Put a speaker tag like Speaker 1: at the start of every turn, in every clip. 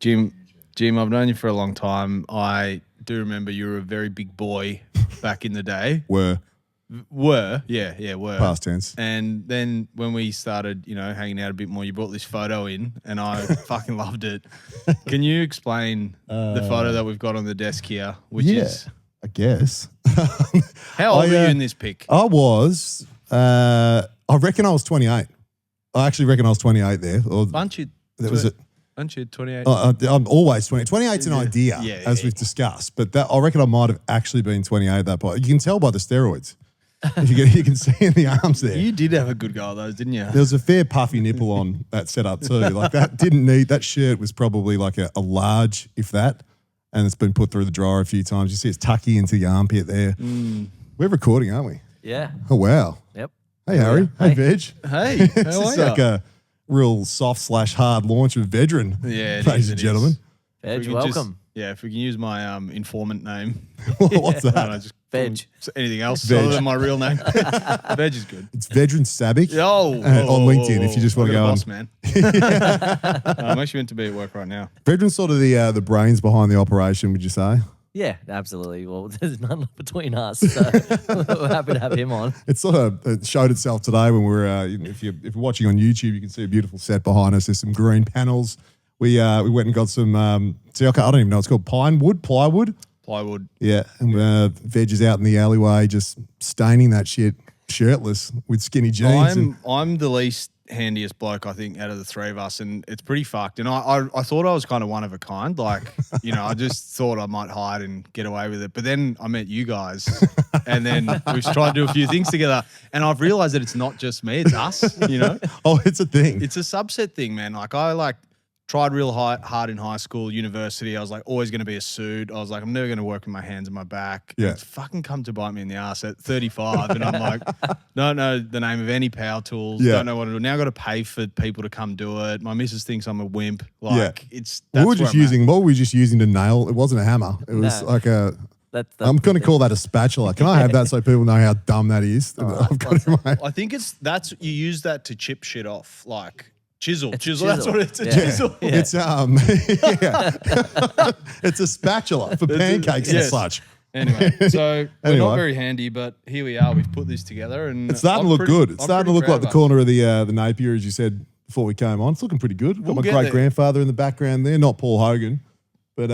Speaker 1: Jim, I've known you for a long time. I do remember you were a very big boy back in the day.
Speaker 2: Were.
Speaker 1: Were.
Speaker 2: Past tense.
Speaker 1: And then when we started, hanging out a bit more, you brought this photo in and I fucking loved it. Can you explain the photo that we've got on the desk here, which is...
Speaker 2: I guess.
Speaker 1: How old were you in this pic?
Speaker 2: I was, I reckon I was 28. I actually reckon I was 28 there.
Speaker 1: Aren't you?
Speaker 2: That was it.
Speaker 1: Aren't you 28?
Speaker 2: I'm always 20. 28's an idea, as we've
Speaker 1: yeah.
Speaker 2: discussed. But I reckon I might have actually been 28 at that point. You can tell by the steroids. You can see in the arms there.
Speaker 1: You did have a good go at those, didn't you?
Speaker 2: There was a fair puffy nipple on that setup too. Like that shirt was probably like a large, if that. And it's been put through the dryer a few times. You see it's tucky into the armpit there. We're recording, aren't we?
Speaker 3: Yeah.
Speaker 2: Oh, wow.
Speaker 3: Yep.
Speaker 2: Hey, Harry. Hey, Veg.
Speaker 1: Hey,
Speaker 2: This
Speaker 1: how are
Speaker 2: is
Speaker 1: you?
Speaker 2: like a real soft/hard launch of Vedran,
Speaker 1: Yeah,
Speaker 2: ladies and gentlemen.
Speaker 3: Veg, welcome.
Speaker 1: If we can use my informant name.
Speaker 2: What's that?
Speaker 1: I don't know, just
Speaker 3: Veg.
Speaker 1: anything else
Speaker 2: Veg.
Speaker 1: other than my real name. Veg is good.
Speaker 2: It's Vedran Sabic
Speaker 1: On
Speaker 2: LinkedIn if you just want to go on.
Speaker 1: boss, man. I'm actually meant to be at work right now.
Speaker 2: Vedran's sort of the brains behind the operation, would you say?
Speaker 3: Yeah, absolutely. Well, there's none between us, so we're happy to have him on.
Speaker 2: It sort of it showed itself today when we were, if you're watching on YouTube, you can see a beautiful set behind us. There's some green panels. We went and got some, I don't even know, it's called plywood. Yeah, and Veg is out in the alleyway just staining that shit shirtless with skinny jeans.
Speaker 1: I'm the least handiest bloke, I think, out of the three of us, and it's pretty fucked. And I thought I was kind of one of a kind. Like, I just thought I might hide and get away with it. But then I met you guys, and then we've tried to do a few things together. And I've realized that it's not just me, it's us,
Speaker 2: Oh, it's a thing.
Speaker 1: It's a subset thing, man. Like, I tried real hard in high school, university. I was like always going to be a suit. I was like, I'm never going to work with my hands and my back.
Speaker 2: Yeah.
Speaker 1: It's fucking come to bite me in the ass at 35. And I'm like, don't know the name of any power tools.
Speaker 2: Yeah.
Speaker 1: Don't know what to do. Now I've got to pay for people to come do it. My missus thinks I'm a wimp. Like that's
Speaker 2: what were we just using to nail? It wasn't a hammer. It was like a... I'm going to call that a spatula. Can I have that so people know how dumb that is? I've got it in my...
Speaker 1: I think you use that to chip shit off. Like... Chisel.
Speaker 3: Chisel.
Speaker 1: That's what it's a
Speaker 3: Yeah.
Speaker 1: chisel.
Speaker 3: Yeah.
Speaker 2: It's it's a spatula for pancakes and such.
Speaker 1: Anyway, so we're not very handy, but here we are. We've put this together, and
Speaker 2: It's starting to look good. It's starting to look like the corner of the Napier, as you said before we came on. It's looking pretty good. Got my great grandfather in the background there, not Paul Hogan, but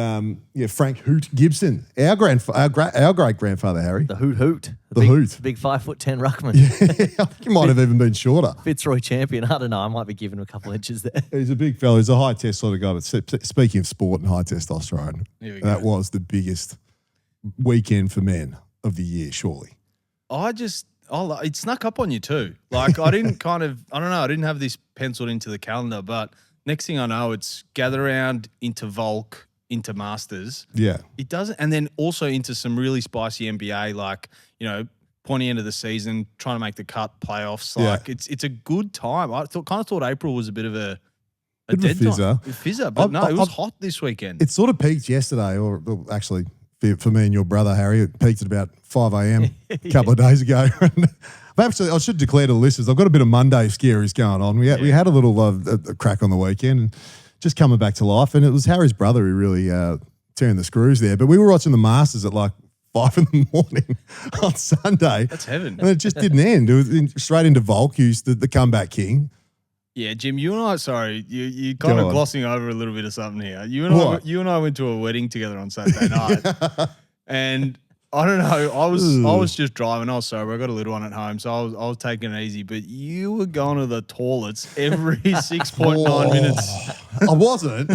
Speaker 2: Frank Hoot Gibson, our great grandfather Harry.
Speaker 3: The Hoot.
Speaker 2: The Hoot.
Speaker 3: Big 5'10" ruckman.
Speaker 2: I think he might have even been shorter.
Speaker 3: Fitzroy champion. I don't know. I might be giving him a couple inches there.
Speaker 2: He's a big fella. He's a high test sort of guy. But speaking of sport and high testosterone, that was the biggest weekend for men of the year, surely.
Speaker 1: It snuck up on you too. Like I didn't I didn't have this penciled into the calendar, but next thing I know, it's gather round into Volk, into Masters.
Speaker 2: Yeah.
Speaker 1: It doesn't, and then also into some really spicy NBA, like, pointy end of the season, trying to make the cut playoffs. Like it's a good time. I kind of thought April was a bit of a dead
Speaker 2: fizzer.
Speaker 1: Fizzer, but it was hot this weekend.
Speaker 2: It sort of peaked yesterday, or actually for me and your brother, Harry, it peaked at about 5 a.m. a couple of days ago. Actually, I should declare to the listeners, I've got a bit of Monday scaries going on. We had a little a crack on the weekend and just coming back to life. And it was Harry's brother who really turned the screws there. But we were watching the Masters at like 5 in the morning on Sunday.
Speaker 1: That's heaven.
Speaker 2: And it just didn't end. It was straight into Volk, who's the comeback king.
Speaker 1: Yeah, Jim, you and I, sorry, you kind of glossing over a little bit of something here. You and I went to a wedding together on Saturday night. And I don't know, I was just driving. I was sober. I got a little one at home, so I was taking it easy. But you were going to the toilets every 6.9 minutes.
Speaker 2: I wasn't.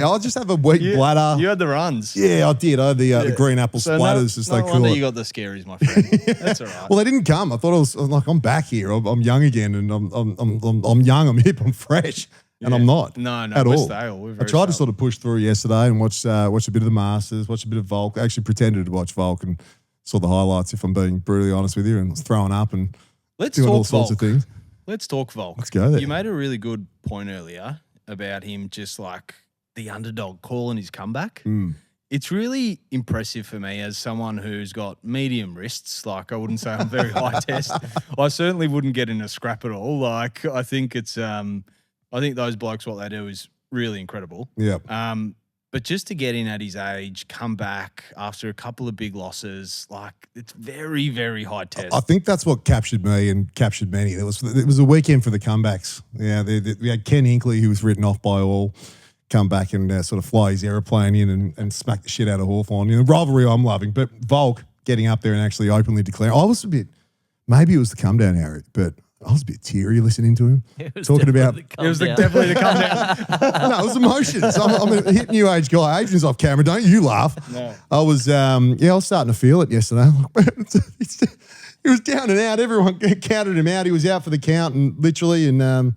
Speaker 2: I'll just have a weak bladder.
Speaker 1: You had the runs.
Speaker 2: Yeah, I did. I had the green apple splatters, as they call it.
Speaker 1: You got the scaries, my friend. That's all right.
Speaker 2: Well, they didn't come. I thought I was like, I'm back here. I'm young again, and I'm young. I'm hip. I'm fresh. And I'm not.
Speaker 1: No,
Speaker 2: at
Speaker 1: we're
Speaker 2: all.
Speaker 1: stale.
Speaker 2: I tried to sort of push through yesterday and watch a bit of the Masters, watch a bit of Volk. I actually pretended to watch Volk and saw the highlights, if I'm being brutally honest with you, and was throwing up and doing all sorts of things.
Speaker 1: Let's talk Volk.
Speaker 2: Let's go there.
Speaker 1: You made a really good point earlier about him just like the underdog calling his comeback. It's really impressive for me as someone who's got medium wrists. Like, I wouldn't say I'm very high test. I certainly wouldn't get in a scrap at all. Like, I think it's I think those blokes, what they do is really incredible.
Speaker 2: Yeah.
Speaker 1: But just to get in at his age, come back after a couple of big losses, like it's very, very high test.
Speaker 2: I think that's what captured me and captured many. It was a weekend for the comebacks. Yeah, we had Ken Hinkley, who was written off by all, come back and sort of fly his aeroplane in and smack the shit out of Hawthorn. You know, rivalry I'm loving, but Volk getting up there and actually openly declaring. I was a bit, maybe it was the come down, Harry, but I was a bit teary listening to him talking about.
Speaker 1: It was definitely the come down.
Speaker 2: No, it was emotions. I'm a hip new age guy. Adrian's off camera. Don't you laugh?
Speaker 1: No.
Speaker 2: I was, I was starting to feel it yesterday. He was down and out. Everyone counted him out. He was out for the count and literally, and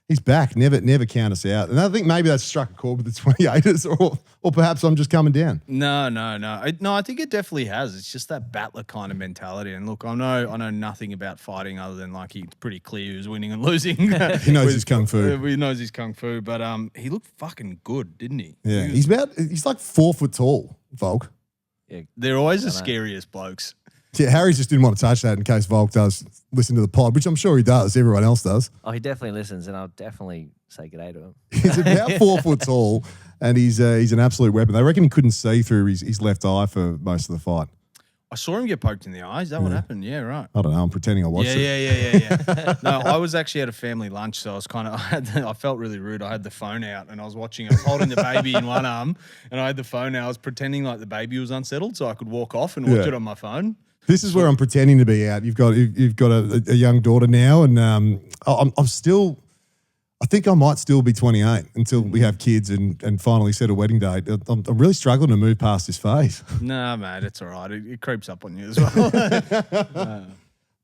Speaker 2: he's back. Never count us out. And I think maybe that's struck a chord with the 28ers, or perhaps I'm just coming down.
Speaker 1: No. I think it definitely has. It's just that battler kind of mentality. And look, I know nothing about fighting other than like he's pretty clear who's winning and losing.
Speaker 2: He knows his kung fu.
Speaker 1: He knows his kung fu, but he looked fucking good, didn't he?
Speaker 2: Yeah, he's like 4 foot tall, Volk.
Speaker 3: Yeah,
Speaker 1: They're always the scariest blokes.
Speaker 2: Yeah, Harry just didn't want to touch that in case Volk does listen to the pod, which I'm sure he does. Everyone else does.
Speaker 3: Oh, he definitely listens, and I'll definitely say g'day to him.
Speaker 2: He's about 4 foot tall, and he's an absolute weapon. They reckon he couldn't see through his left eye for most of the fight.
Speaker 1: I saw him get poked in the eye. Is that what happened? Yeah, right.
Speaker 2: I don't know. I'm pretending I watched it.
Speaker 1: Yeah. No, I was actually at a family lunch, so I was I felt really rude. I had the phone out and I was holding the baby in one arm, and I had the phone out. I was pretending like the baby was unsettled so I could walk off and watch it on my phone.
Speaker 2: This is where I'm pretending to be out. You've got a young daughter now, and I'm still. I think I might still be 28 until we have kids and finally set a wedding date. I'm really struggling to move past this phase.
Speaker 1: Nah, mate, it's all right. It creeps up on you as well.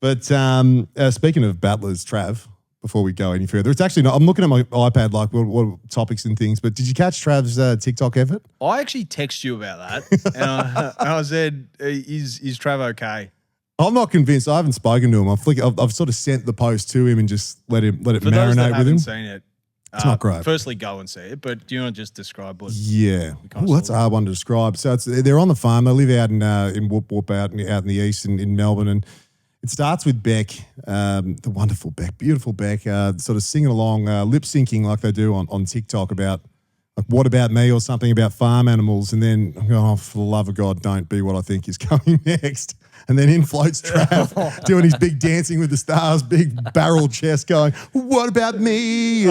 Speaker 2: But speaking of battlers, Trav, before we go any further, it's actually not. I'm looking at my iPad, like what topics and things. But did you catch Trav's TikTok effort?
Speaker 1: I actually texted you about that, and I said, "Is Trav okay?"
Speaker 2: I'm not convinced. I haven't spoken to him. I've sort of sent the post to him and just let it
Speaker 1: For those that
Speaker 2: marinate with him.
Speaker 1: haven't seen it,
Speaker 2: It's not great.
Speaker 1: Firstly, go and see it. But do you want to just describe what?
Speaker 2: Yeah, that's a hard one to describe. So they're on the farm. They live out in Whoop Whoop out in the east in Melbourne, and it starts with Beck, the wonderful Beck, beautiful Beck, sort of singing along, lip syncing like they do on TikTok about like what about me or something about farm animals, and then I'm going, oh, for the love of God, don't be what I think is coming next. And then in floats Trav doing his big Dancing with the Stars, big barrel chest going, what about me?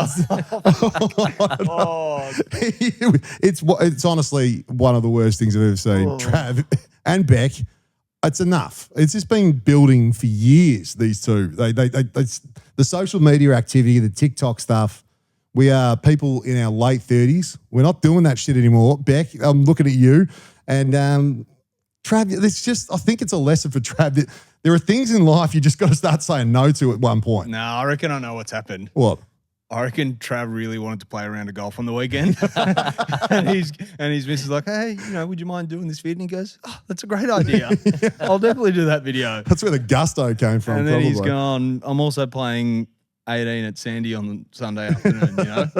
Speaker 2: It's honestly one of the worst things I've ever seen. Trav and Beck, it's enough. It's just been building for years, these two. The social media activity, the TikTok stuff, we are people in our late 30s. We're not doing that shit anymore. Beck, I'm looking at you. And Trav, I think it's a lesson for Trav that there are things in life you just got to start saying no to at one point.
Speaker 1: No, I reckon I know what's happened.
Speaker 2: What?
Speaker 1: I reckon Trav really wanted to play a round of golf on the weekend. and his missus is like, hey, would you mind doing this vid? And he goes, oh, that's a great idea. I'll definitely do that video.
Speaker 2: That's where the gusto came from.
Speaker 1: And then
Speaker 2: probably.
Speaker 1: He's gone, I'm also playing 18 at Sandy on Sunday afternoon,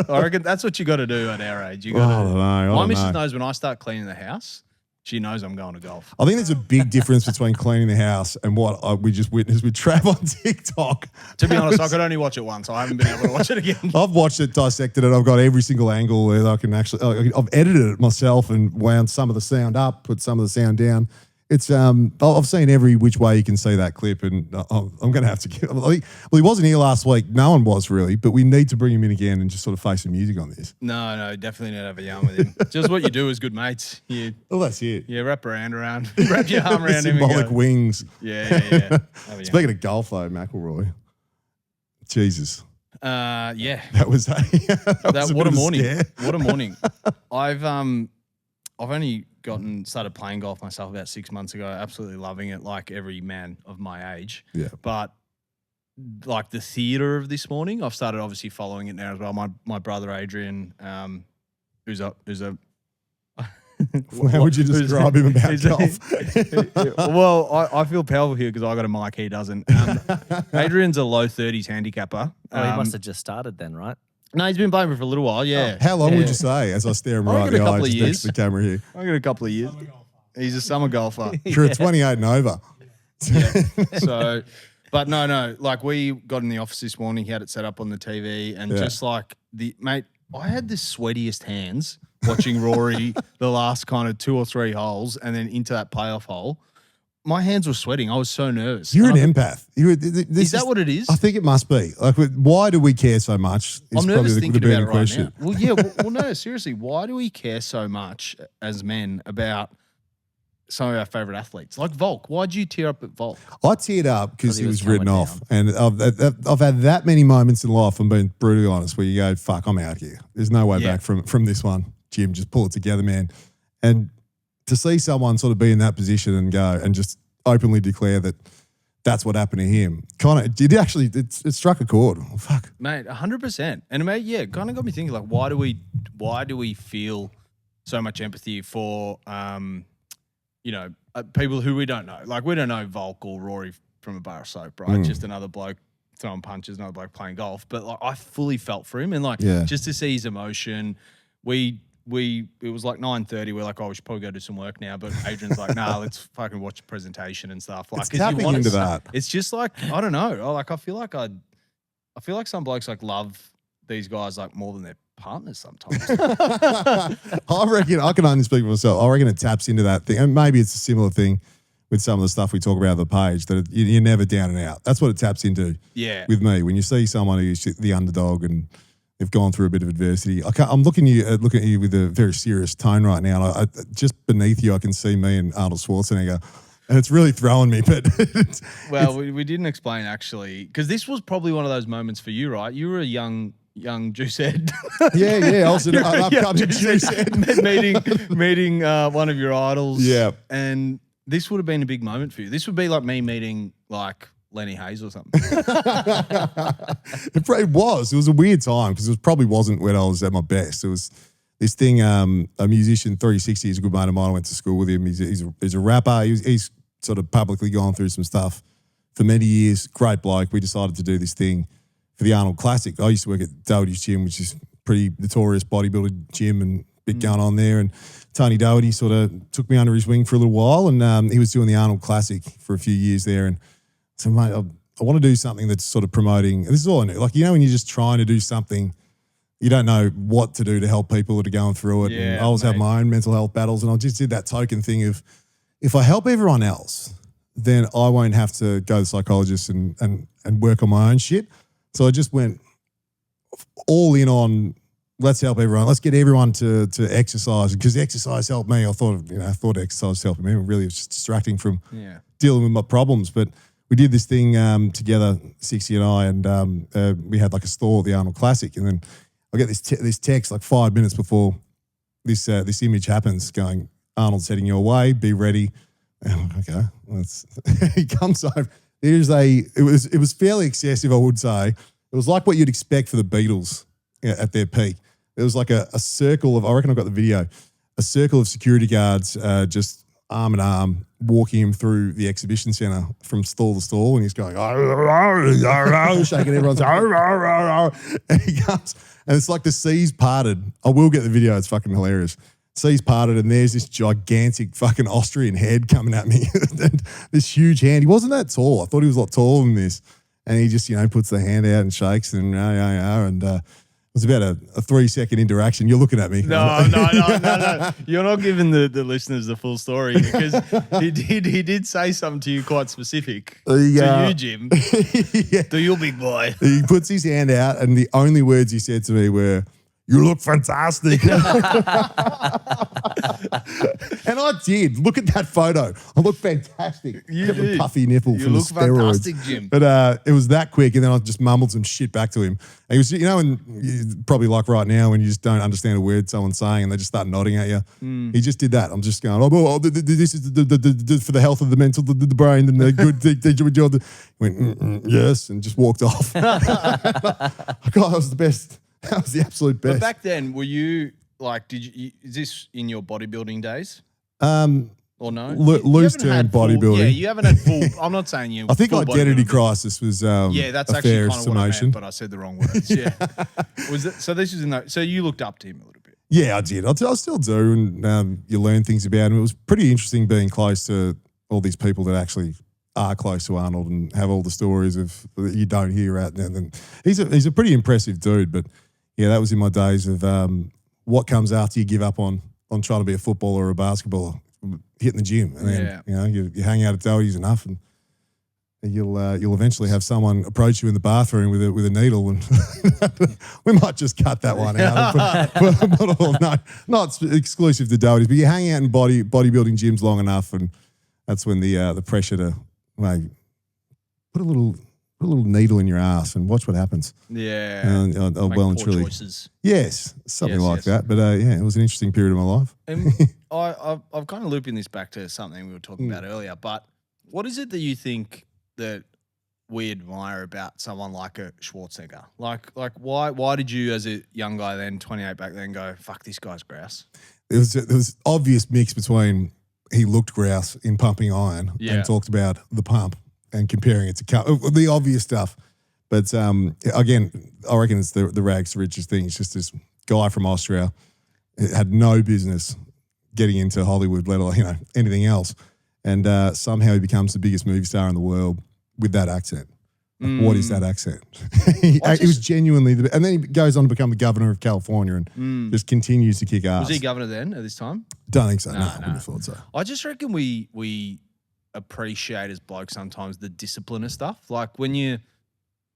Speaker 1: I reckon that's what you got to do at our age. You got to.
Speaker 2: I don't know.
Speaker 1: My missus knows when I start cleaning the house, she knows I'm going to golf.
Speaker 2: I think there's a big difference between cleaning the house and what we just witnessed with Trav on TikTok.
Speaker 1: To be honest, I could only watch it once. I haven't been able to watch it again.
Speaker 2: I've watched it, dissected it. I've got every single angle that I can actually. I've edited it myself and wound some of the sound up, put some of the sound down. It's I've seen every which way you can see that clip, and I'm going to have to give. Well, he wasn't here last week. No one was really, but we need to bring him in again and just sort of face some music on this.
Speaker 1: No, definitely need to have a yarn with him. Just what you do as good mates.
Speaker 2: Well, that's it.
Speaker 1: Yeah, wrap your arm around him.
Speaker 2: Symbolic wings.
Speaker 1: Yeah.
Speaker 2: Speaking of golf, though, McElroy. Jesus.
Speaker 1: Yeah.
Speaker 2: That was
Speaker 1: what a morning. What a morning. I've only started playing golf myself about 6 months ago. Absolutely loving it, like every man of my age.
Speaker 2: Yeah.
Speaker 1: But like the theatre of this morning, I've started obviously following it now as well. My brother Adrian, who's a
Speaker 2: how would you describe him about golf?
Speaker 1: Well, I feel powerful here because I got a mic. He doesn't. Adrian's a low 30s handicapper.
Speaker 3: Oh, he must have just started then, right?
Speaker 1: No, he's been playing for a little while, yeah.
Speaker 2: How long would you say, as I stare him right in the eye just next to the camera here?
Speaker 1: I got a couple of years. He's a summer golfer.
Speaker 2: You're a 28 and over.
Speaker 1: Yeah. So, but no, like we got in the office this morning, he had it set up on the TV, and just like I had the sweatiest hands watching Rory the last kind of 2 or 3 holes and then into that playoff hole. My hands were sweating. I was so nervous.
Speaker 2: You're an empath.
Speaker 1: Is that what it is?
Speaker 2: I think it must be. Like, why do we care so much?
Speaker 1: I'm nervous thinking about it right now. Well, yeah. Well, no, seriously. Why do we care so much as men about some of our favourite athletes? Like Volk. Why'd you tear up at Volk?
Speaker 2: I teared up because he was written off. And I've had that many moments in life, I'm being brutally honest, where you go, fuck, I'm out here. There's no way back from this one. Jim, just pull it together, man. And to see someone sort of be in that position and go and just openly declare that that's what happened to him, it struck a chord. Oh, fuck.
Speaker 1: Mate, 100%. And mate, yeah, kind of got me thinking, like, why do we feel so much empathy for, people who we don't know? Like, we don't know Volk or Rory from a bar of soap, right? Just another bloke throwing punches, another bloke playing golf. But like, I fully felt for him. And like, just to see his emotion, it was like 9:30. We're like, oh, we should probably go do some work now. But Adrian's like, nah, let's fucking watch a presentation and stuff. Like,
Speaker 2: it's tapping into that.
Speaker 1: It's just like, I don't know. I feel like some blokes like love these guys like more than their partners sometimes.
Speaker 2: I reckon, I can only speak for myself. I reckon it taps into that thing. And maybe it's a similar thing with some of the stuff we talk about on the page, that you're never down and out. That's what it taps into with me. When you see someone who's the underdog and they've gone through a bit of adversity. I'm looking at you with a very serious tone right now. And just beneath you, I can see me and Arnold Schwarzenegger, and it's really throwing me. But
Speaker 1: we didn't explain actually, because this was probably one of those moments for you, right? You were a young juice head.
Speaker 2: Yeah. I was an upcoming juice head.
Speaker 1: meeting one of your idols.
Speaker 2: Yeah,
Speaker 1: and this would have been a big moment for you. This would be like me meeting like Lenny Hayes or something.
Speaker 2: It was. It was a weird time because it probably wasn't when I was at my best. It was this thing, a musician, 360, is a good mate of mine. I went to school with him. He's a rapper. He's sort of publicly gone through some stuff for many years. Great bloke. We decided to do this thing for the Arnold Classic. I used to work at Doherty's gym, which is pretty notorious bodybuilder gym and bit going on there. And Tony Doherty sort of took me under his wing for a little while, and he was doing the Arnold Classic for a few years there. And so, mate, I want to do something that's sort of promoting. This is all I know. Like, when you're just trying to do something, you don't know what to do to help people that are going through it.
Speaker 1: Yeah,
Speaker 2: and I always have my own mental health battles, and I just did that token thing of, if I help everyone else, then I won't have to go to the psychologist and work on my own shit. So I just went all in on, let's help everyone. Let's get everyone to exercise, because exercise helped me. I thought exercise helped me. Really, it was just distracting from dealing with my problems. But we did this thing together, Sixty and I, and we had like a stall at the Arnold Classic, and then I get this text like 5 minutes before this image happens, going, Arnold's heading your way, be ready. And I'm like, okay, he comes over. It was fairly excessive, I would say. It was like what you'd expect for the Beatles at their peak. There was like a circle of, I reckon I've got the video, a circle of security guards just arm in arm walking him through the exhibition centre from stall to stall, and he's going, shaking everyone's, and he comes, and it's like the seas parted. I will get the video, it's fucking hilarious. Seas parted, and there's this gigantic fucking Austrian head coming at me, and this huge hand. He wasn't that tall. I thought he was a lot taller than this, and he just, puts the hand out and shakes, and it was about a 3-second interaction. You're looking at me.
Speaker 1: No. You're not giving the listeners the full story, because he did say something to you quite specific. To you, Jim. To you, big boy.
Speaker 2: He puts his hand out, and the only words he said to me were, "You look fantastic." And I did. Look at that photo. I look fantastic.
Speaker 1: You did.
Speaker 2: A puffy nipple from the steroids.
Speaker 1: Fantastic, Jim.
Speaker 2: But it was that quick, and then I just mumbled some shit back to him. And he was, and probably like right now when you just don't understand a word someone's saying and they just start nodding at you. He just did that. I'm just going, this is for the health of the mental, the brain, and the good. He went, yes, and just walked off. God, that was the best. That was the absolute best.
Speaker 1: But back then, were you like, is this in your bodybuilding days? Or no?
Speaker 2: Loose term bodybuilding.
Speaker 1: Yeah, you haven't had full, I'm not saying you.
Speaker 2: I think identity crisis was
Speaker 1: that's
Speaker 2: a
Speaker 1: actually
Speaker 2: fair
Speaker 1: kind of what I meant, but I said the wrong words. Yeah. So this was so you looked up to him a little bit.
Speaker 2: Yeah, I did. I still do, and you learn things about him. It was pretty interesting being close to all these people that actually are close to Arnold and have all the stories of that you don't hear out there. And he's a pretty impressive dude, but yeah, that was in my days of what comes after you give up on trying to be a footballer or a basketballer, hitting the gym. And then, you hang out at Doherty's enough and you'll eventually have someone approach you in the bathroom with a needle, and we might just cut that one out. Not exclusive to Doherty's, but you hang out in bodybuilding gyms long enough, and that's when the pressure to put a little needle in your ass and watch what happens.
Speaker 1: Yeah,
Speaker 2: and well and truly,
Speaker 1: choices.
Speaker 2: Yes, something like that. But it was an interesting period of my life.
Speaker 1: And I've kind of looping this back to something we were talking about earlier. But what is it that you think that we admire about someone like a Schwarzenegger? Like why did you, as a young guy then, 28 back then, go, fuck, this guy's grouse? There
Speaker 2: was obvious mix between he looked grouse in Pumping Iron and talked about the pump and comparing it to the obvious stuff. But again, I reckon it's the rags to riches thing. It's just this guy from Austria had no business getting into Hollywood, let alone anything else. And somehow he becomes the biggest movie star in the world with that accent. What is that accent? He was genuinely and then he goes on to become the governor of California and just continues to kick ass.
Speaker 1: Was he governor then at this time?
Speaker 2: Don't think so. No, I wouldn't have thought so.
Speaker 1: I just reckon we appreciate as blokes sometimes the discipline of stuff. Like when you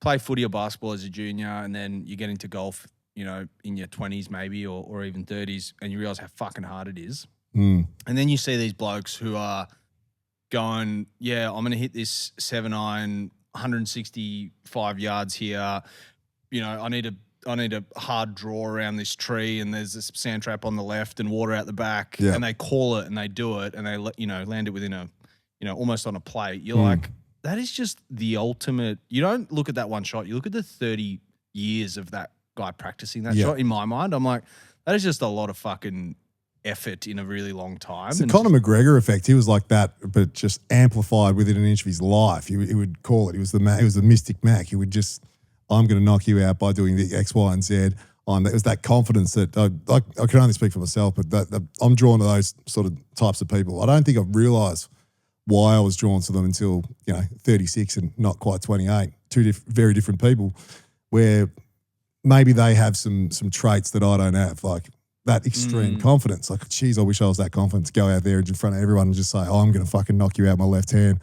Speaker 1: play footy or basketball as a junior and then you get into golf, in your 20s maybe or even 30s, and you realise how fucking hard it is. And then you see these blokes who are going, I'm going to hit this 7-iron, 165 yards here. I need a hard draw around this tree, and there's this sand trap on the left and water out the back. And they call it and they do it and they land it within a, almost on a plate. You're like, that is just the ultimate. You don't look at that one shot. You look at the 30 years of that guy practicing that shot. In my mind, I'm like, that is just a lot of fucking effort in a really long time.
Speaker 2: It's the Conor McGregor effect. He was like that, but just amplified within an inch of his life. He would call it. He was the Mystic Mac. He would just, I'm going to knock you out by doing the X, Y, and Z. It was that confidence that I can only speak for myself, but that I'm drawn to those sort of types of people. I don't think I've realised why I was drawn to them until 36 and not quite 28. Two very different people, where maybe they have some traits that I don't have, like that extreme confidence. Like, geez, I wish I was that confident to go out there in front of everyone and just say, I'm going to fucking knock you out my left hand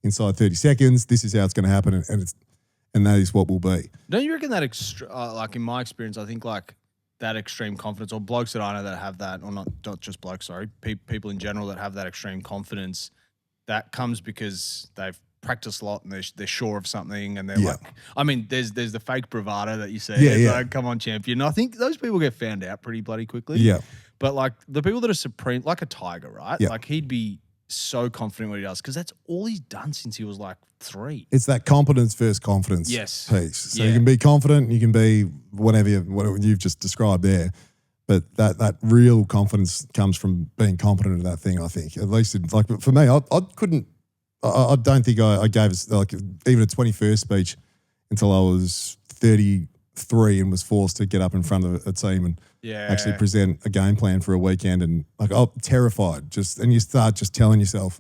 Speaker 2: inside 30 seconds. This is how it's going to happen, and that is what will be.
Speaker 1: Don't you reckon that, like in my experience, I think like that extreme confidence, or blokes that I know that have that, or not just blokes, sorry, people in general that have that extreme confidence, that comes because they've practiced a lot and they're sure of something, and they're like, I mean, there's the fake bravado that you see. It's like, come on, champion. I think those people get found out pretty bloody quickly. Yeah. But like the people that are supreme, like a Tiger, right? Yeah. Like he'd be so confident what he does because that's all he's done since he was like 3.
Speaker 2: It's that competence versus confidence piece. So you can be confident, you can be whatever you've just described there. But that real confidence comes from being competent at that thing, I think. At least, for me, I don't think I gave us like even a 21st speech until I was 33 and was forced to get up in front of a team and actually present a game plan for a weekend. And like, I'm terrified. And you start just telling yourself,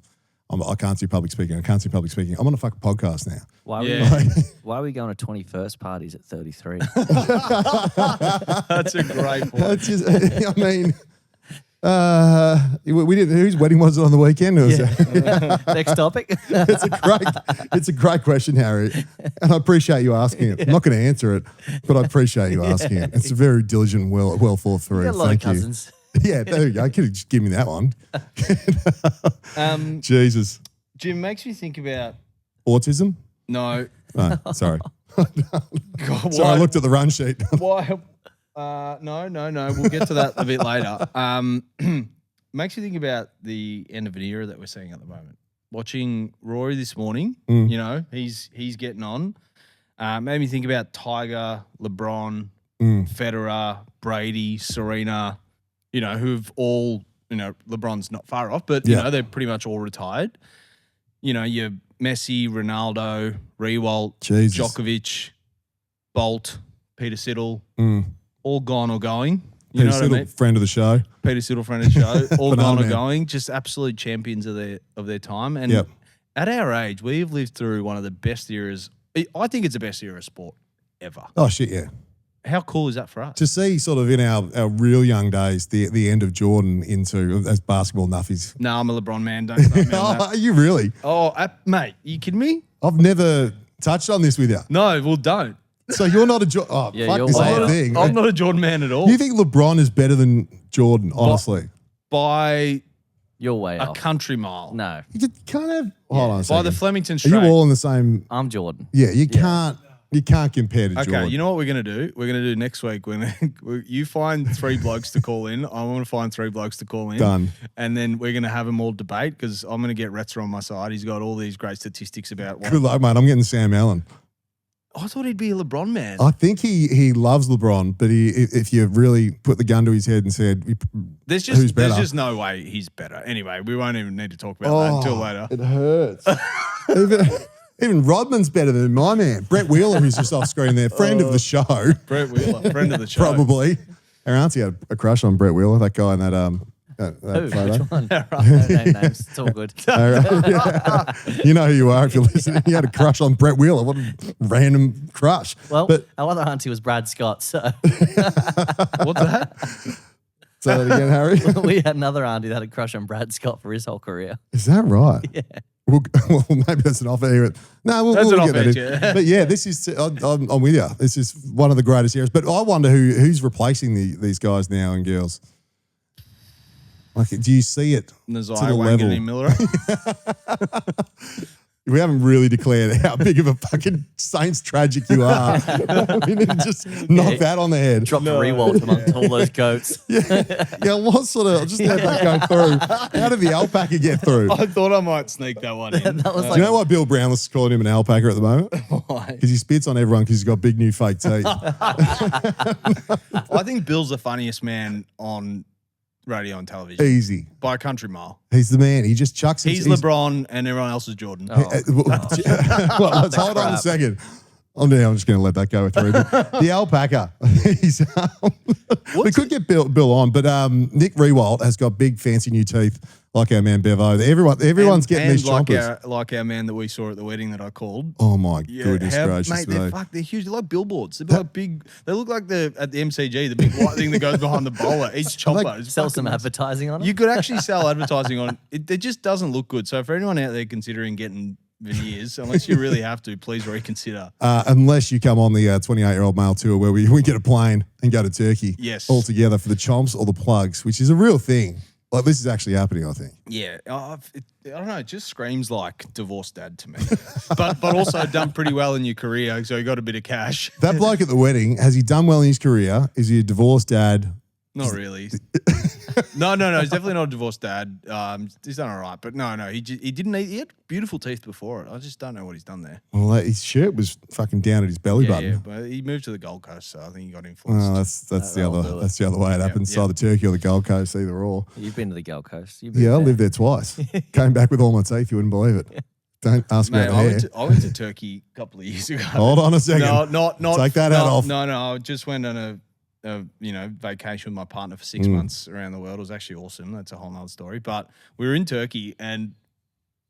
Speaker 2: I can't do public speaking. I'm on a fucking podcast now.
Speaker 3: Why are we going to 21st parties at 33?
Speaker 1: That's a great point.
Speaker 2: That's just, I mean, we did. Whose wedding was it on the weekend?
Speaker 3: Next topic.
Speaker 2: It's a great question, Harry, and I appreciate you asking it. I'm not going to answer it, but I appreciate you asking it. It's a very diligent and well thought through.
Speaker 3: You got a lot of cousins.
Speaker 2: Yeah, there you go. Could have just given me that one. Jesus.
Speaker 1: Jim, makes me think about
Speaker 2: autism.
Speaker 1: No.
Speaker 2: Oh, sorry. God, sorry, I looked at the run sheet.
Speaker 1: Why? No. We'll get to that a bit later. Makes you think about the end of an era that we're seeing at the moment. Watching Rory this morning, he's getting on. Made me think about Tiger, LeBron, Federer, Brady, Serena, who've all, LeBron's not far off, but, they're pretty much all retired. Your Messi, Ronaldo, Rewalt, Djokovic, Bolt, Peter Siddle, all gone or going.
Speaker 2: Peter Siddle, friend of the show.
Speaker 1: Peter Siddle, friend of the show. All gone or going. Just absolute champions of their time. And at our age, we've lived through one of the best eras. I think it's the best era of sport ever.
Speaker 2: Oh, shit, yeah.
Speaker 1: How cool is that for us?
Speaker 2: To see sort of in our real young days the end of Jordan into as basketball nuffies.
Speaker 1: No, I'm a LeBron man. Don't start me on that.
Speaker 2: Are you really?
Speaker 1: Oh, mate, you kidding me?
Speaker 2: I've never touched on this with you.
Speaker 1: No, well, don't.
Speaker 2: So you're not a Jordan. Oh,
Speaker 3: Yeah,
Speaker 2: fuck
Speaker 3: you're
Speaker 2: this
Speaker 3: way
Speaker 2: whole
Speaker 3: off.
Speaker 2: thing.
Speaker 1: I'm not a Jordan man at all.
Speaker 2: You think LeBron is better than Jordan, honestly?
Speaker 1: By
Speaker 3: You're way
Speaker 1: a
Speaker 3: off.
Speaker 1: country mile.
Speaker 3: No,
Speaker 2: You can't have. Hold on a
Speaker 1: By
Speaker 2: second.
Speaker 1: the Flemington
Speaker 2: Are
Speaker 1: Strait.
Speaker 2: you all in the same?
Speaker 3: I'm Jordan.
Speaker 2: Yeah, you can't. You can't compare to
Speaker 1: Okay,
Speaker 2: Jordan.
Speaker 1: you know what we're going to do? We're going to do next week. You find 3 blokes to call in. I want to find 3 blokes to call in.
Speaker 2: Done.
Speaker 1: And then we're going to have them all debate because I'm going to get Retzer on my side. He's got all these great statistics about
Speaker 2: Good luck, mate. I'm getting Sam Allen.
Speaker 1: I thought he'd be a LeBron man.
Speaker 2: I think he loves LeBron, but if you really put the gun to his head and said,
Speaker 1: There's
Speaker 2: who's better?
Speaker 1: just no way he's better. Anyway, we won't even need to talk about that until later.
Speaker 2: It hurts. Even Rodman's better than my man. Brett Wheeler, who's just off screen there, friend of the show.
Speaker 1: Brett Wheeler, friend of the show.
Speaker 2: Probably. Our auntie had a crush on Brett Wheeler, that guy in that
Speaker 3: Who?
Speaker 2: photo.
Speaker 3: Which one? No name names. It's all good.
Speaker 2: Yeah. You know who you are if you're listening. You had a crush on Brett Wheeler. What a random crush.
Speaker 3: Well,
Speaker 2: but
Speaker 3: our other auntie was Brad Scott, so
Speaker 1: What's that?
Speaker 2: say that again, Harry.
Speaker 3: we had another auntie that had a crush on Brad Scott for his whole career.
Speaker 2: Is that right?
Speaker 3: Yeah.
Speaker 2: Well, maybe that's an offer here. No,
Speaker 1: That's
Speaker 2: we'll
Speaker 1: an
Speaker 2: get that
Speaker 1: off-edge,
Speaker 2: in.
Speaker 1: yeah.
Speaker 2: But yeah, this is. I'm with you. This is one of the greatest eras. But I wonder who's replacing these guys now and girls. Like, do you see it to the
Speaker 1: Nazai
Speaker 2: level?
Speaker 1: Wanganeen Miller.
Speaker 2: We haven't really declared how big of a fucking Saints tragic you are. We need to just knock that on the head.
Speaker 3: Dropped Rewalt amongst all those goats.
Speaker 2: Yeah, what sort of? Just let that go through. How did the alpaca get through?
Speaker 1: I thought I might sneak that one in.
Speaker 3: That was
Speaker 2: Do
Speaker 3: like
Speaker 2: you know why Bill Brown was calling him an alpaca at the moment?
Speaker 1: Why?
Speaker 2: Because he spits on everyone because he's got big new fake teeth.
Speaker 1: I think Bill's the funniest man on radio and television
Speaker 2: Easy.
Speaker 1: by a country mile.
Speaker 2: He's the man. He just chucks it.
Speaker 1: He's LeBron and everyone else is Jordan.
Speaker 3: Oh.
Speaker 2: Well, let's hold on a second. I'm just going to let that go through. The alpaca. He's, we could get Bill on, but Nick Rewalt has got big, fancy new teeth like our man Bevo. Everyone's getting these chompers.
Speaker 1: Like our man that we saw at the wedding that I called.
Speaker 2: Oh my goodness gracious,
Speaker 1: mate,
Speaker 2: me.
Speaker 1: they're huge. They're like billboards. They're like big. They look like at the MCG, the big white thing that goes behind the bowler. Each chopper. It's
Speaker 3: sell
Speaker 1: fucking
Speaker 3: some
Speaker 1: nuts.
Speaker 3: advertising on it.
Speaker 1: You could actually sell advertising on it. It just doesn't look good. So for anyone out there considering getting veneers, unless you really have to, please reconsider.
Speaker 2: Unless you come on the 28-year-old male tour where we get a plane and go to Turkey.
Speaker 1: Yes.
Speaker 2: All together for the chomps or the plugs, which is a real thing. Like, this is actually happening, I think.
Speaker 1: Yeah, I don't know. It just screams like divorced dad to me, but also done pretty well in your career, so you got a bit of cash.
Speaker 2: That bloke at the wedding, has he done well in his career? Is he a divorced dad?
Speaker 1: Not really. No. He's definitely not a divorced dad. He's done all right, but no. He didn't. He had beautiful teeth before it. I just don't know what he's done there.
Speaker 2: Well, his shirt was fucking down at his belly button.
Speaker 1: Yeah, but he moved to the Gold Coast, so I think he got influenced.
Speaker 2: Oh, that's the
Speaker 3: That'll
Speaker 2: other
Speaker 3: do it.
Speaker 2: that's the other way it happens. It's either Turkey or the Gold Coast, either or.
Speaker 3: You've been to the Gold Coast. You've been
Speaker 2: Yeah, I
Speaker 3: there.
Speaker 2: lived there twice. Came back with all my teeth. You wouldn't believe it. Don't ask
Speaker 1: Mate,
Speaker 2: about the hair.
Speaker 1: I went to Turkey a couple of years ago.
Speaker 2: Hold on a second.
Speaker 1: No, not
Speaker 2: Take that hat off.
Speaker 1: No, I just went on a vacation with my partner for 6 months around the world. It was actually awesome. That's a whole nother story. But we were in Turkey, and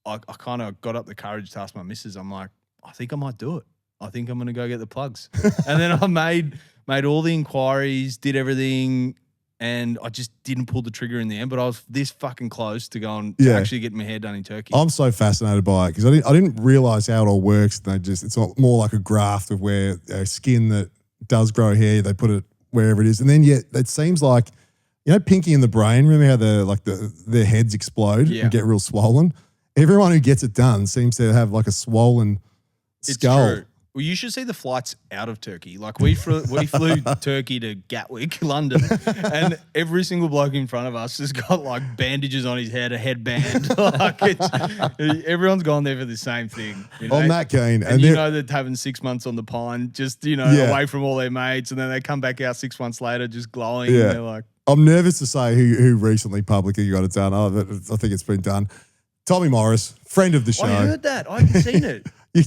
Speaker 1: I kind of got up the courage to ask my missus. I'm like, I think I might do it. I think I'm going to go get the plugs. And then I made all the inquiries, did everything, and I just didn't pull the trigger in the end. But I was this fucking close to going to actually get my hair done in Turkey.
Speaker 2: I'm so fascinated by it because I didn't realize how it all works. It's not more like a graft of where skin that does grow hair, they put it wherever it is, and then it seems like, you know, Pinky and the Brain. Remember how their heads explode and get real swollen? Everyone who gets it done seems to have like a swollen skull.
Speaker 1: True. Well, you should see the flights out of Turkey. Like we flew Turkey to Gatwick, London, and every single bloke in front of us has got like bandages on his head, a headband. Like everyone's gone there for the same thing. You know?
Speaker 2: I'm that keen.
Speaker 1: And you know that having 6 months on the pine, just away from all their mates, and then they come back out 6 months later just glowing.
Speaker 2: Yeah.
Speaker 1: And they're like,
Speaker 2: I'm nervous to say who recently publicly got it done. I think it's been done. Tommy Morris, friend of the show.
Speaker 1: I heard that. I haven't seen it.
Speaker 2: You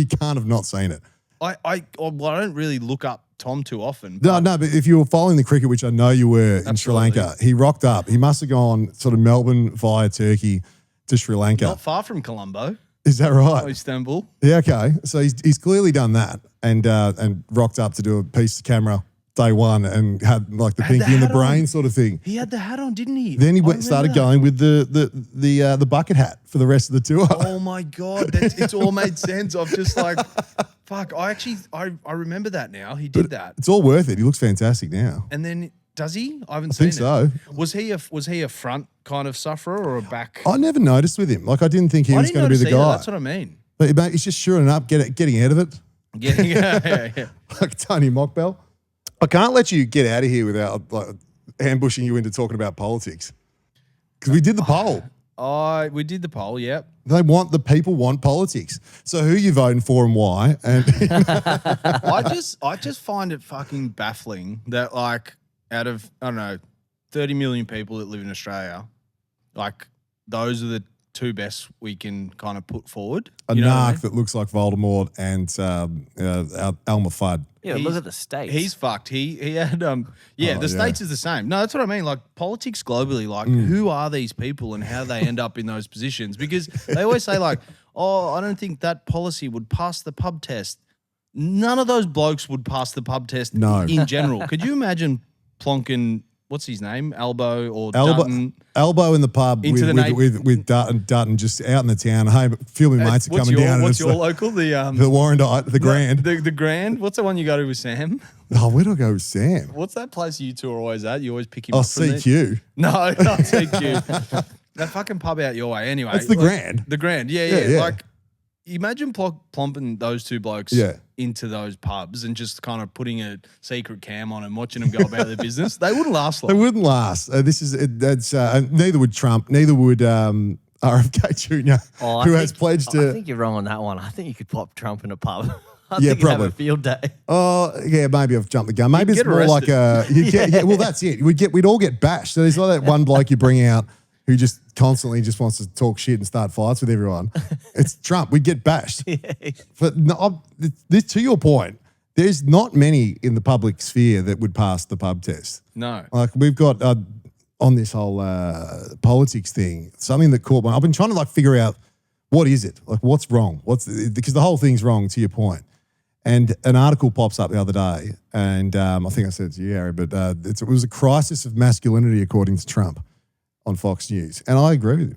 Speaker 2: can't have not seen it.
Speaker 1: I don't really look up Tom too often.
Speaker 2: No, but if you were following the cricket, which I know you were in Sri Lanka, he rocked up. He must have gone sort of Melbourne via Turkey to Sri Lanka.
Speaker 1: Not far from Colombo.
Speaker 2: Is that right?
Speaker 1: Or Istanbul.
Speaker 2: Yeah, okay. So he's clearly done that and rocked up to do a piece of camera day one and had like the pinky in the brain sort of thing.
Speaker 1: He had the hat on, didn't he?
Speaker 2: Then he started going with the bucket hat for the rest of the tour.
Speaker 1: Oh my God, it's all made sense. I've just like, fuck. I remember that now. He did that.
Speaker 2: It's all worth it. He looks fantastic now.
Speaker 1: And then does he? I haven't
Speaker 2: I
Speaker 1: seen
Speaker 2: think so.
Speaker 1: Was he a front kind of sufferer or a back?
Speaker 2: I never noticed with him. Like I didn't think he was going to be the guy.
Speaker 1: That's what I mean.
Speaker 2: But mate, he's just shoring up, getting out of it.
Speaker 1: Yeah.
Speaker 2: Like Tony Mockbell. I can't let you get out of here without like ambushing you into talking about politics. Because we did the poll.
Speaker 1: We did the poll, yep.
Speaker 2: The people want politics. So who are you voting for and why? And
Speaker 1: I just find it fucking baffling that like out of, I don't know, 30 million people that live in Australia, like those are the two best we can kind of put forward.
Speaker 2: A narc that looks like Voldemort and Elmer Fudd.
Speaker 3: Yeah, look at the states.
Speaker 1: He's fucked. He had the states is the same. No, that's what I mean. Like politics globally, like who are these people and how they end up in those positions? Because they always say like, oh, I don't think that policy would pass the pub test. None of those blokes would pass the pub test in general. Could you imagine plonking what's his name? Dutton.
Speaker 2: Elbow in the pub with Dutton just out in the town. Hey, few of my mates are coming down.
Speaker 1: What's your local? The
Speaker 2: Warrandyte, the Grand.
Speaker 1: The Grand. What's the one you go to with Sam?
Speaker 2: Oh, where do I go with Sam?
Speaker 1: What's that place you two are always at? You always pick him
Speaker 2: up.
Speaker 1: CQ. No, not CQ. That fucking pub out your way. Anyway.
Speaker 2: That's the Grand.
Speaker 1: The Grand. Yeah. Like, imagine plomping those two blokes into those pubs and just kind of putting a secret cam on and watching them go about their business. They wouldn't last long.
Speaker 2: They wouldn't last. Neither would Trump. Neither would RFK Jr., who has pledged to.
Speaker 3: I think you're wrong on that one. I think you could pop Trump in a pub. I
Speaker 2: think
Speaker 3: probably. Have a field day.
Speaker 2: Oh, yeah, maybe I've jumped the gun. Maybe it's more like a. Well, that's it. We'd all get bashed. So there's like that one bloke you bring out who just constantly just wants to talk shit and start fights with everyone. It's Trump. We'd get bashed. But no, this, to your point, there's not many in the public sphere that would pass the pub test.
Speaker 1: No.
Speaker 2: Like we've got on this whole politics thing, something that caught my. I've been trying to like figure out what is it? Like what's wrong? Because the whole thing's wrong, to your point. And an article pops up the other day, and I think I said it to you, Harry, but it was a crisis of masculinity according to Trump on Fox News, and I agree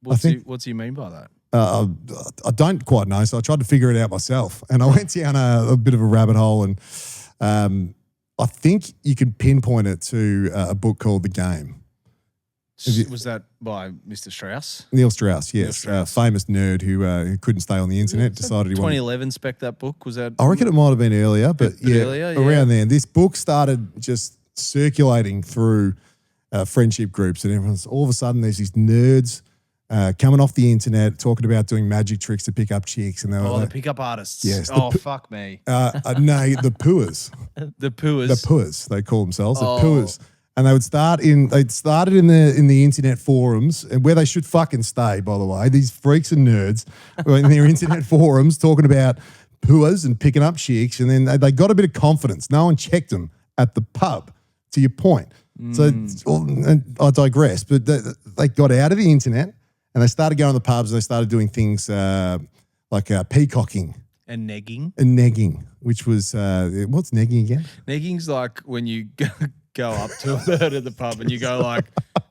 Speaker 2: with him.
Speaker 1: What's he mean by that?
Speaker 2: I don't quite know, so I tried to figure it out myself, and I went down a bit of a rabbit hole, and I think you could pinpoint it to a book called The Game.
Speaker 1: Was that by Mr. Strauss?
Speaker 2: Neil Strauss, yes, famous nerd who couldn't stay on the internet, decided he wanted.
Speaker 1: 2011 spec that book, was that?
Speaker 2: I reckon it might have been earlier, but around there. This book started just circulating through friendship groups, and everyone's all of a sudden there's these nerds coming off the internet talking about doing magic tricks to pick up chicks, and they were
Speaker 1: the pickup artists.
Speaker 2: Yes.
Speaker 1: Fuck me.
Speaker 2: No, the pooers.
Speaker 1: The pooers.
Speaker 2: The pooers. They call themselves the pooers, and they'd started in the internet forums, and where they should fucking stay, by the way. These freaks and nerds were in their internet forums talking about pooers and picking up chicks, and then they got a bit of confidence. No one checked them at the pub. To your point. So I digress, but they got out of the internet and they started going to the pubs and they started doing things like peacocking.
Speaker 1: And negging.
Speaker 2: Which was, what's negging again?
Speaker 1: Negging's like when you go up to a bird at the pub and you go like,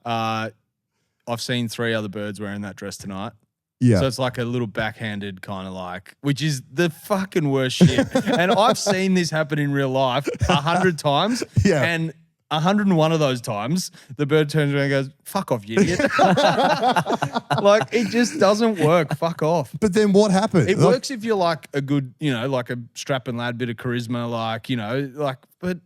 Speaker 1: I've seen 3 other birds wearing that dress tonight. Yeah. So it's like a little backhanded kind of like, which is the fucking worst shit. And I've seen this happen in real life 100 times. Yeah. And 101 of those times, the bird turns around and goes, fuck off, you idiot. Like, it just doesn't work. Fuck off.
Speaker 2: But then what happened?
Speaker 1: It works if you're like a good, like a strapping lad, bit of charisma, but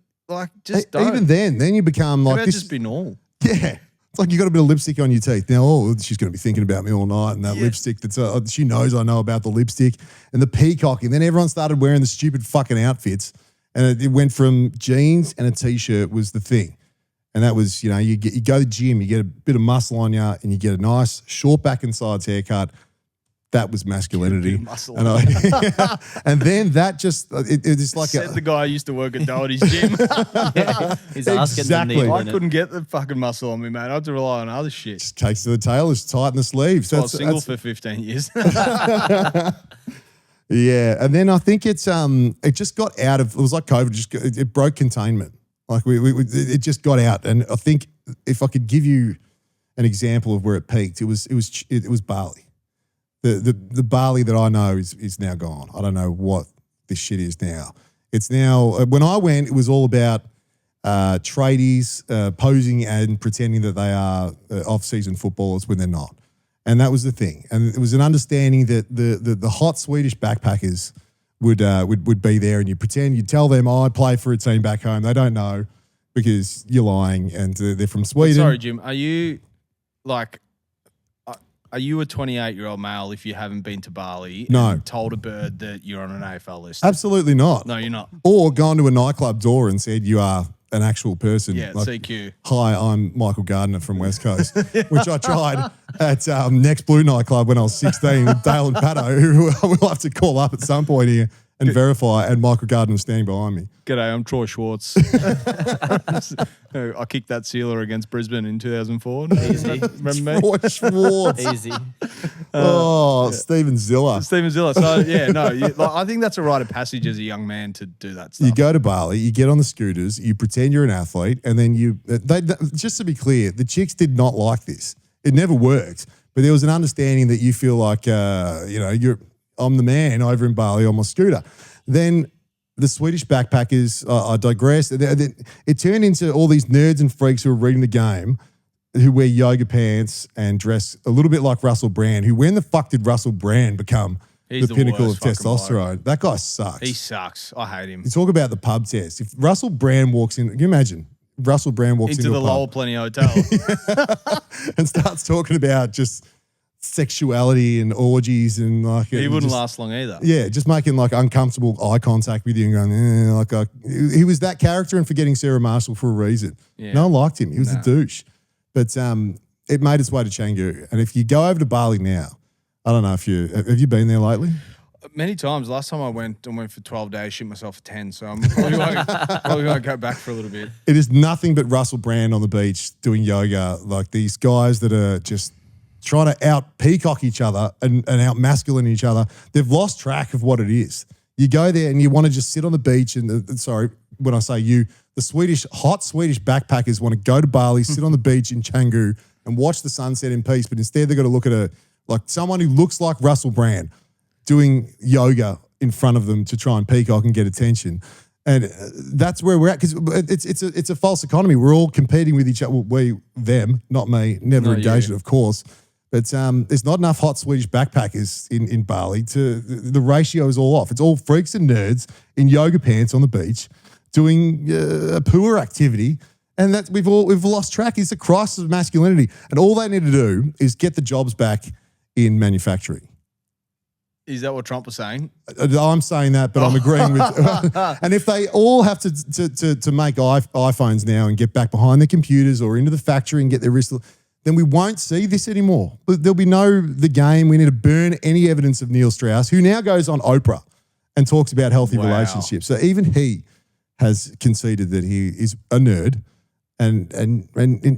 Speaker 1: just don't.
Speaker 2: Even then you become like
Speaker 1: this. Just be normal.
Speaker 2: Yeah. It's like you got a bit of lipstick on your teeth. Now, she's going to be thinking about me all night, and that lipstick she knows I know about the lipstick and the peacocking. Then everyone started wearing the stupid fucking outfits. And it went from jeans and a T-shirt was the thing. And that was, you go to the gym, you get a bit of muscle on you, and you get a nice short back and sides haircut. That was masculinity.
Speaker 1: Muscle.
Speaker 2: And then that just, it's like
Speaker 1: the guy who used to work at Doherty's gym.
Speaker 3: He's asking
Speaker 2: exactly.
Speaker 1: I couldn't get the fucking muscle on me, mate. I had to rely on other shit.
Speaker 2: Just cakes to the tail, just tighten the sleeves.
Speaker 1: I was single for 15 years.
Speaker 2: Yeah, and then I think it just got out of. It was like COVID. It broke containment. Like it just got out. And I think if I could give you an example of where it peaked, it was Bali. The Bali that I know is now gone. I don't know what this shit is now. It's now when I went, it was all about tradies posing and pretending that they are off-season footballers when they're not. And that was the thing. And it was an understanding that the hot Swedish backpackers would be there, and you pretend, you tell them, I play for a team back home. They don't know because you're lying, and they're from Sweden.
Speaker 1: Sorry, Jim. Are you a 28-year-old male if you haven't been to Bali and told a bird that you're on an AFL list?
Speaker 2: Absolutely not.
Speaker 1: No, you're not.
Speaker 2: Or gone to a nightclub door and said you are an actual person.
Speaker 1: Yeah, like, CQ.
Speaker 2: Hi, I'm Michael Gardner from West Coast, which I tried at Next Blue nightclub when I was 16 with Dale and Pato, who I will have to call up at some point here and verify, and Michael Gardner standing behind me.
Speaker 1: G'day, I'm Troy Schwartz. I kicked that sealer against Brisbane in 2004.
Speaker 3: Easy.
Speaker 2: Remember me? Troy Schwartz.
Speaker 3: Easy.
Speaker 2: Steven Zilla.
Speaker 1: Steven Zilla. So, yeah, no, I think that's a rite of passage as a young man to do that stuff.
Speaker 2: You go to Bali, you get on the scooters, you pretend you're an athlete, and then just to be clear, the chicks did not like this. It never worked. But there was an understanding that you feel like, I'm the man over in Bali on my scooter. Then the Swedish backpackers, I digress, it turned into all these nerds and freaks who are reading the game who wear yoga pants and dress a little bit like Russell Brand, who when the fuck did Russell Brand become the pinnacle of testosterone?
Speaker 1: Bloke.
Speaker 2: That guy sucks.
Speaker 1: He sucks. I hate him.
Speaker 2: You talk about the pub test. If Russell Brand walks in, can you imagine? Russell Brand walks into
Speaker 1: the
Speaker 2: a pub
Speaker 1: Lowell Plenty Hotel
Speaker 2: and starts talking about just sexuality and orgies and like
Speaker 1: he wouldn't last long either.
Speaker 2: Yeah, just making like uncomfortable eye contact with you and going, he was that character and forgetting Sarah Marshall for a reason. Yeah. No one liked him. He was a douche. But it made its way to Canggu. And if you go over to Bali now, I don't know have you been there lately?
Speaker 1: Many times. Last time I went for 12 days, shit myself for 10. So I'm probably going to go back for a little bit.
Speaker 2: It is nothing but Russell Brand on the beach doing yoga. Like these guys that are just trying to out-peacock each other and out-masculine each other. They've lost track of what it is. You go there and you want to just sit on the beach and, sorry, when I say you, the hot Swedish backpackers want to go to Bali, sit on the beach in Canggu and watch the sunset in peace, but instead they've got to look at someone who looks like Russell Brand doing yoga in front of them to try and peacock and get attention. And that's where we're at because it's a false economy. We're all competing with each other. Well, them, not me, never engaged it, of course. But there's not enough hot Swedish backpackers in Bali. The ratio is all off. It's all freaks and nerds in yoga pants on the beach doing a poor activity, and that we've lost track. It's a crisis of masculinity, and all they need to do is get the jobs back in manufacturing.
Speaker 1: Is that what Trump was saying?
Speaker 2: I'm saying that, but I'm agreeing with. And if they all have to make iPhones now and get back behind their computers or into the factory and get their wrist, then we won't see this anymore. There'll be the game. We need to burn any evidence of Neil Strauss, who now goes on Oprah and talks about healthy relationships. So even he has conceded that he is a nerd and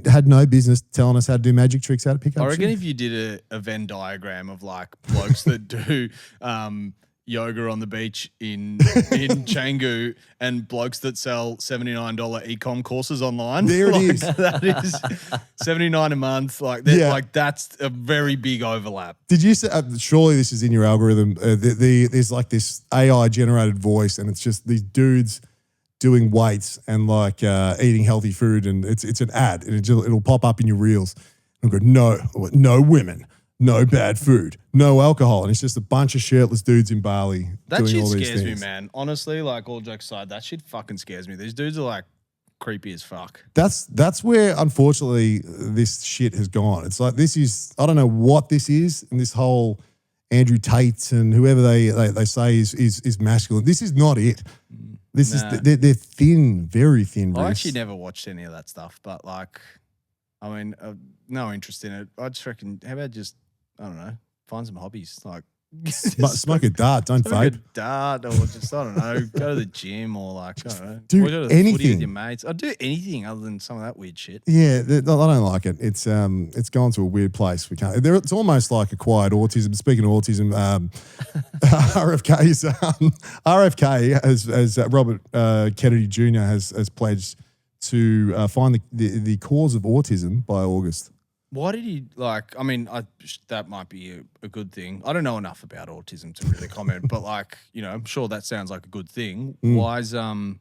Speaker 2: had no business telling us how to do magic tricks, how to pick up
Speaker 1: I reckon
Speaker 2: shit.
Speaker 1: if you did a Venn diagram of like blokes that do yoga on the beach in Canggu and blokes that sell $79 e-com courses online.
Speaker 2: There it is.
Speaker 1: That is $79 a month. Like that's a very big overlap.
Speaker 2: Did you say, surely this is in your algorithm, there's like this AI generated voice and it's just these dudes doing weights and like eating healthy food and it's an ad and it'll pop up in your reels and go, no women. No bad food, no alcohol, and it's just a bunch of shirtless dudes in Bali doing all these things. That shit
Speaker 1: scares me, man. Honestly, like all jokes aside, that shit fucking scares me. These dudes are like creepy as fuck.
Speaker 2: That's where, unfortunately, this shit has gone. It's like this is, I don't know what this is, and this whole Andrew Tate and whoever they say is masculine. This is not it. This is they're thin, very thin.
Speaker 1: I actually never watched any of that stuff, but like, I mean, no interest in it. I just reckon, how about just, I don't know, find some hobbies. Like,
Speaker 2: Smoke a dart. Don't
Speaker 1: Smoke a
Speaker 2: vape.
Speaker 1: dart or just, I don't know, go to the gym or like, I don't know.
Speaker 2: Do
Speaker 1: or go to the footy with
Speaker 2: anything.
Speaker 1: your mates. I'd do anything other than some of that weird shit.
Speaker 2: Yeah, I don't like it. It's gone to a weird place. We can't. It's almost like acquired autism. Speaking of autism, RFK, as Robert Kennedy Jr. has pledged to find the cause of autism by August.
Speaker 1: Why did he like? I mean, that might be a good thing. I don't know enough about autism to really comment, but like, you know, I'm sure that sounds like a good thing. Why is that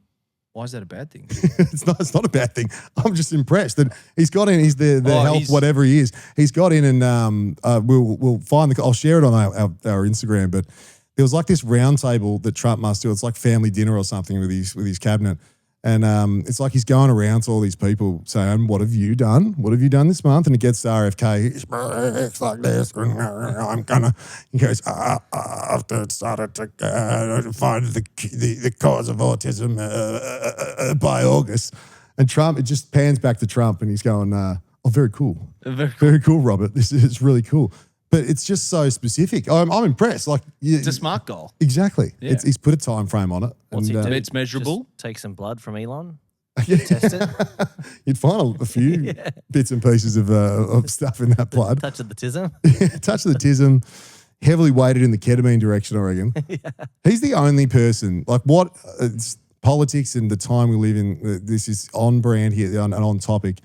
Speaker 1: a bad thing?
Speaker 2: It's not a bad thing. I'm just impressed that he's got in. He's the health whatever he is. He's got in, and we'll find I'll share it on our Instagram. But there was like this round table that Trump must do. It's like family dinner or something with his cabinet. And it's like he's going around to all these people saying, "What have you done? What have you done this month?" And it gets to RFK. It's like this. I'm gonna. He goes, "After it started to find the cause of autism by August." And Trump, it just pans back to Trump, and he's going, "Oh, very cool, very cool, Robert. This is really cool." But it's just so specific. I'm impressed. Like
Speaker 1: it's a smart goal.
Speaker 2: Exactly.
Speaker 1: Yeah.
Speaker 2: He's put a time frame on it.
Speaker 3: What's he do?
Speaker 1: It's measurable.
Speaker 3: Just take some blood from Elon. Test it.
Speaker 2: You'd find a few bits and pieces of stuff in that blood.
Speaker 3: Touch of the tism.
Speaker 2: Touch of the tism. Heavily weighted in the ketamine direction, I reckon. He's the only person. Like what politics and the time we live in. This is on brand here and on topic.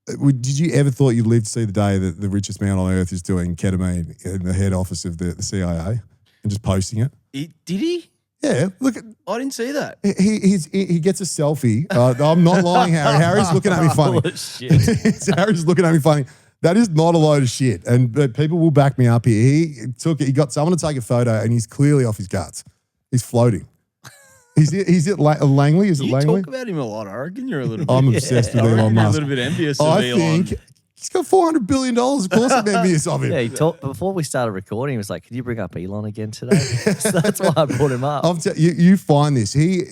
Speaker 2: Did you ever thought you'd live to see the day that the richest man on earth is doing ketamine in the head office of the CIA and just posting it?
Speaker 1: Did he?
Speaker 2: Yeah, look.
Speaker 1: I didn't see that.
Speaker 2: He gets a selfie. I'm not lying, Harry. Harry's looking at me funny. Harry's looking at me funny. That is not a load of shit, and people will back me up here. He got someone to take a photo, and he's clearly off his guts. He's floating. He's at Langley. Is it Langley?
Speaker 1: You talk about him a lot. I reckon you're a little bit.
Speaker 2: I'm obsessed with Elon Musk.
Speaker 1: A little bit envious of
Speaker 2: I
Speaker 1: Elon.
Speaker 2: think he's got $400 billion. Of course I'm envious of him.
Speaker 3: Yeah, before we started recording, he was like, "Could you bring up Elon again today?" So that's why I brought him up.
Speaker 2: You find this. He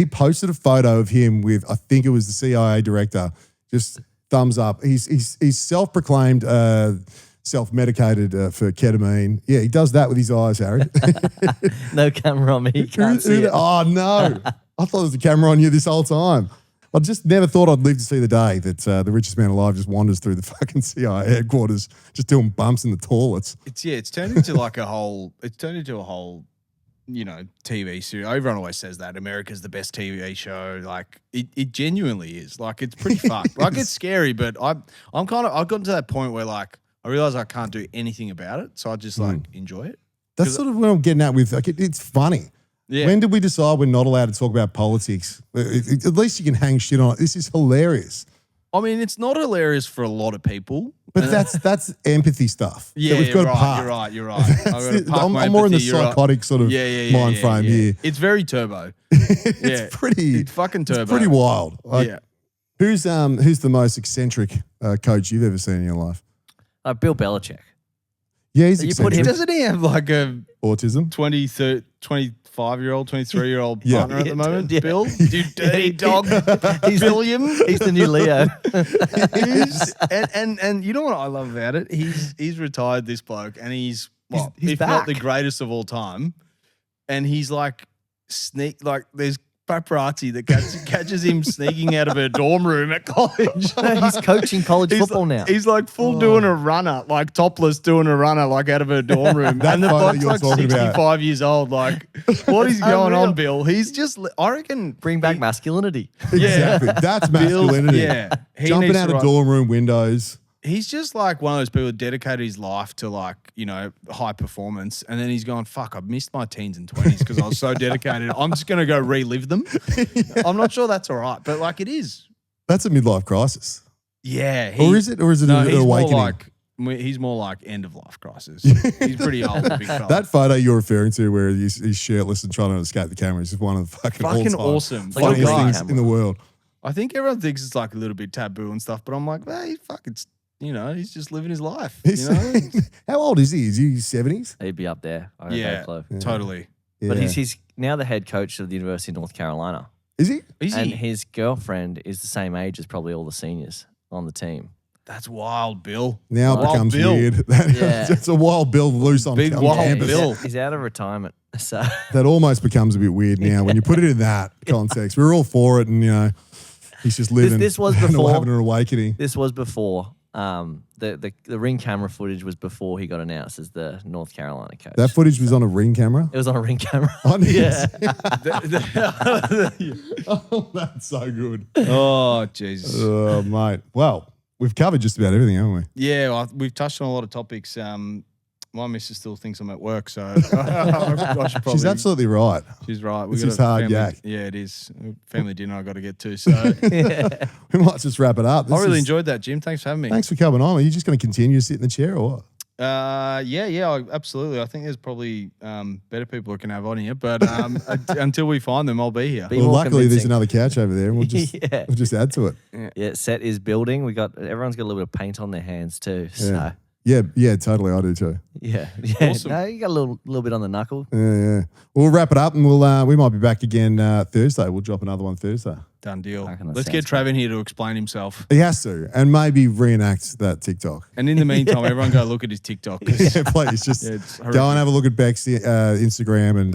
Speaker 2: posted a photo of him with, I think it was the CIA director, just thumbs up. He's self-proclaimed self-medicated for ketamine. Yeah, he does that with his eyes, Harry.
Speaker 3: No camera on me. You can't see it.
Speaker 2: Oh, no. I thought there was a camera on you this whole time. I just never thought I'd live to see the day that the richest man alive just wanders through the fucking CIA headquarters just doing bumps in the toilets.
Speaker 1: It's turned into like a whole, you know, TV series. Everyone always says that America's the best TV show. Like it genuinely is. Like it's pretty fucked. Like it's scary, but I've gotten to that point where like I realize I can't do anything about it, so I just like enjoy it.
Speaker 2: That's sort of what I'm getting at with. Like, it's funny.
Speaker 1: Yeah.
Speaker 2: When did we decide we're not allowed to talk about politics? At least you can hang shit on it. This is hilarious.
Speaker 1: I mean, it's not hilarious for a lot of people,
Speaker 2: but that's empathy stuff.
Speaker 1: Yeah,
Speaker 2: that we've got to park.
Speaker 1: You're right.
Speaker 2: I'm more in the psychotic sort of mind frame here.
Speaker 1: It's very turbo.
Speaker 2: It's
Speaker 1: fucking turbo.
Speaker 2: It's pretty wild. Like, who's the most eccentric coach you've ever seen in your life?
Speaker 3: Bill Belichick.
Speaker 2: Yeah, he's eccentric.
Speaker 1: Doesn't he have like a
Speaker 2: autism?
Speaker 1: 25-year-old, 23-year-old partner at the moment?
Speaker 3: Yeah.
Speaker 1: Bill, you dirty dog. William.
Speaker 3: He's the new Leo.
Speaker 1: and you know what I love about it? He's retired, this bloke, and he's if
Speaker 3: back.
Speaker 1: not the greatest of all time. And he's like there's paparazzi that catches him sneaking out of her dorm room at college.
Speaker 3: No, he's coaching college football now.
Speaker 1: He's like doing a runner, like topless doing a runner, like out of her dorm room. And the bloke's like 65 years old. Like, what is going on, Bill? He's just, I reckon.
Speaker 3: Bring back masculinity.
Speaker 2: Exactly. That's masculinity. Jumping out of dorm room windows.
Speaker 1: He's just like one of those people that dedicated his life to like, you know, high performance. And then he's gone, fuck, I've missed my teens and 20s because I was so dedicated. I'm just going to go relive them. I'm not sure that's all right, but like it is.
Speaker 2: That's a midlife crisis.
Speaker 1: Yeah.
Speaker 2: Or is it an awakening?
Speaker 1: He's more like end of life crisis. He's pretty old, big fella.
Speaker 2: That photo you're referring to where he's shirtless and trying to escape the camera is just one of the fucking
Speaker 1: awesome.
Speaker 2: funniest things in the world.
Speaker 1: I think everyone thinks it's like a little bit taboo and stuff, but I'm like, hey, fuck, it's, you know, he's just living his life. You know?
Speaker 2: How old is he? Is he 70s?
Speaker 3: He'd be up there.
Speaker 1: Totally.
Speaker 3: Yeah. But he's now the head coach of the University of North Carolina.
Speaker 2: Is he?
Speaker 3: And his girlfriend is the same age as probably all the seniors on the team.
Speaker 1: That's wild, Bill.
Speaker 2: Now it
Speaker 1: Wild
Speaker 2: becomes
Speaker 1: Bill.
Speaker 2: weird.
Speaker 3: Yeah.
Speaker 2: It's a wild Bill loose on
Speaker 1: Big
Speaker 2: on
Speaker 1: wild
Speaker 2: campus.
Speaker 1: Bill.
Speaker 3: He's out of retirement. So
Speaker 2: That almost becomes a bit weird now when you put it in that context. We're all for it, and he's just living.
Speaker 3: this was
Speaker 2: and
Speaker 3: before
Speaker 2: having an awakening.
Speaker 3: this was before the ring camera footage was before he got announced as the North Carolina coach.
Speaker 2: That footage was on a Ring camera.
Speaker 3: It was on a ring camera.
Speaker 2: Yeah.
Speaker 3: Yeah.
Speaker 2: Oh, that's so good.
Speaker 1: Oh, Jesus.
Speaker 2: Oh, mate. Well, we've covered just about everything, haven't we?
Speaker 1: Yeah, well, we've touched on a lot of topics. My missus still thinks I'm at work, so I should probably.
Speaker 2: She's absolutely right.
Speaker 1: She's right.
Speaker 2: It's just hard
Speaker 1: family,
Speaker 2: yak.
Speaker 1: Yeah, it is. Family dinner I got to get to. So
Speaker 2: We might just wrap it up.
Speaker 1: I really enjoyed that, Jim. Thanks for having me.
Speaker 2: Thanks for coming on. Are you just going to continue to sit in the chair or what?
Speaker 1: Absolutely. I think there's probably better people who can have on here, but until we find them, I'll be here.
Speaker 3: Be
Speaker 2: Well,
Speaker 3: more
Speaker 2: luckily there's
Speaker 3: convincing.
Speaker 2: another couch over there, and we'll just
Speaker 3: Yeah.
Speaker 2: we'll just add to it.
Speaker 3: Yeah, set is building. Everyone's got a little bit of paint on their hands too. So
Speaker 2: Yeah, totally. I do too.
Speaker 3: yeah.
Speaker 1: Awesome.
Speaker 3: No, you got a little bit on the knuckle.
Speaker 2: Yeah. We'll wrap it up, and we might be back again Thursday. We'll drop another one Thursday.
Speaker 1: Done deal.
Speaker 3: I reckon that
Speaker 1: Let's get
Speaker 3: sounds
Speaker 1: Trav in here to explain himself.
Speaker 2: He has to, and maybe reenact that TikTok.
Speaker 1: And in the meantime, everyone go look at his TikTok. 'Cause
Speaker 2: Yeah, please just
Speaker 1: it's
Speaker 2: go
Speaker 1: horrific.
Speaker 2: and have a look at Beck's Instagram, and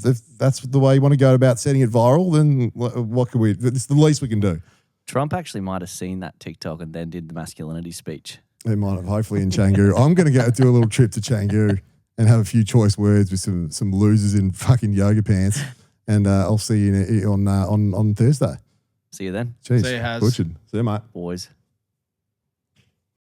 Speaker 2: if that's the way you want to go about setting it viral, then what can we? It's the least we can do.
Speaker 3: Trump actually might have seen that TikTok and then did the masculinity speech.
Speaker 2: They might have, hopefully, in Canggu. I'm going to go do a little trip to Canggu and have a few choice words with some losers in fucking yoga pants, and I'll see you on Thursday.
Speaker 3: See you then,
Speaker 2: Jeez,
Speaker 1: See you, Haz.
Speaker 2: butchered. See you, mate.
Speaker 3: boys.